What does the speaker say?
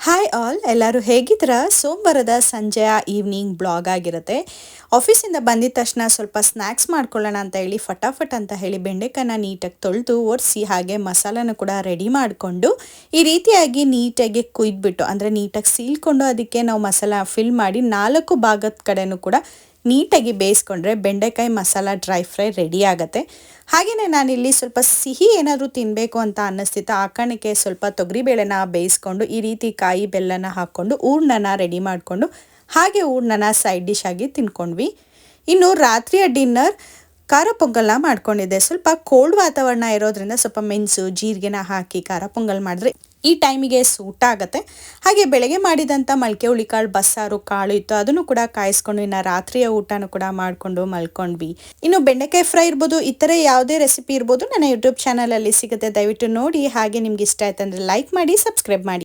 Hi all, ಎಲ್ಲರೂ ಹೇಗಿದ್ದೀರಾ? ಸೋಮವಾರದ ಸಂಜೆಯ ಈವ್ನಿಂಗ್ ಬ್ಲಾಗ್ ಆಗಿರುತ್ತೆ. ಆಫೀಸಿಂದ ಬಂದಿದ ತಕ್ಷಣ ಸ್ವಲ್ಪ ಸ್ನ್ಯಾಕ್ಸ್ ಮಾಡ್ಕೊಳ್ಳೋಣ ಅಂತ ಹೇಳಿ ಫಟಾಫಟ್ ಅಂತ ಹೇಳಿ ಬೆಂಡೆಕಾಯನ್ನ ನೀಟಾಗಿ ತೊಳೆದು ಒರೆಸಿ ಹಾಗೆ ಮಸಾಲಾನ ಕೂಡ ರೆಡಿ ಮಾಡಿಕೊಂಡು ಈ ರೀತಿಯಾಗಿ ನೀಟಾಗಿ ಕುಯ್ದುಬಿಟ್ಟು ಅಂದರೆ ನೀಟಾಗಿ ಸೀಳ್ಕೊಂಡು ಅದಕ್ಕೆ ನಾವು ಮಸಾಲ ಫಿಲ್ ಮಾಡಿ 4 ಭಾಗದ ಕಡೆನೂ ಕೂಡ ನೀಟಾಗಿ ಬೇಯಿಸ್ಕೊಂಡ್ರೆ ಬೆಂಡೆಕಾಯಿ ಮಸಾಲ ಡ್ರೈ ಫ್ರೈ ರೆಡಿ ಆಗುತ್ತೆ. ಹಾಗೆಯೇ ನಾನಿಲ್ಲಿ ಸ್ವಲ್ಪ ಸಿಹಿ ಏನಾದರೂ ತಿನ್ನಬೇಕು ಅಂತ ಅನ್ನಿಸ್ತಿತ್ತು. ಆ ಕಾರಣಕ್ಕೆ ಸ್ವಲ್ಪ ತೊಗರಿಬೇಳೆನ ಬೇಯಿಸ್ಕೊಂಡು ಈ ರೀತಿ ಕಾಯಿ ಬೆಲ್ಲನ ಹಾಕ್ಕೊಂಡು ಹೂರ್ಣನ ರೆಡಿ ಮಾಡಿಕೊಂಡು ಹಾಗೆ ಹೂರ್ಣನ ಸೈಡ್ ಡಿಶ್ ಆಗಿ ತಿನ್ಕೊಂಡ್ವಿ. ಇನ್ನು ರಾತ್ರಿಯ ಡಿನ್ನರ್ ಖಾರ ಪೊಂಗಲ್ನ ಮಾಡ್ಕೊಂಡಿದ್ದೆ. ಸ್ವಲ್ಪ ಕೋಲ್ಡ್ ವಾತಾವರಣ ಇರೋದ್ರಿಂದ ಸ್ವಲ್ಪ ಮೆಣಸು ಜೀರಿಗೆನ ಹಾಕಿ ಖಾರ ಪೊಂಗಲ್ ಮಾಡಿದ್ರೆ ಈ ಟೈಮಿಗೆ ಸೂಟ್ ಆಗುತ್ತೆ. ಹಾಗೆ ಬೆಳಗ್ಗೆ ಮಾಡಿದಂಥ ಮೊಳಕೆ ಹುಳಿಕಾಳು ಬಸ್ಸಾರು ಕಾಳು ಇತ್ತು, ಅದನ್ನು ಕೂಡ ಕಾಯಿಸ್ಕೊಂಡು ಇನ್ನು ರಾತ್ರಿಯ ಊಟನೂ ಕೂಡ ಮಾಡಿಕೊಂಡು ಮಲ್ಕೊಂಡ್ವಿ. ಇನ್ನು ಬೆಂಡೆಕಾಯಿ ಫ್ರೈ ಇರ್ಬೋದು, ಈ ಥರ ಯಾವುದೇ ರೆಸಿಪಿ ಇರ್ಬೋದು ನನ್ನ ಯೂಟ್ಯೂಬ್ ಚಾನಲಲ್ಲಿ ಸಿಗುತ್ತೆ, ದಯವಿಟ್ಟು ನೋಡಿ. ಹಾಗೆ ನಿಮ್ಗೆ ಇಷ್ಟ ಆಯ್ತಂದರೆ ಲೈಕ್ ಮಾಡಿ, ಸಬ್ಸ್ಕ್ರೈಬ್ ಮಾಡಿ.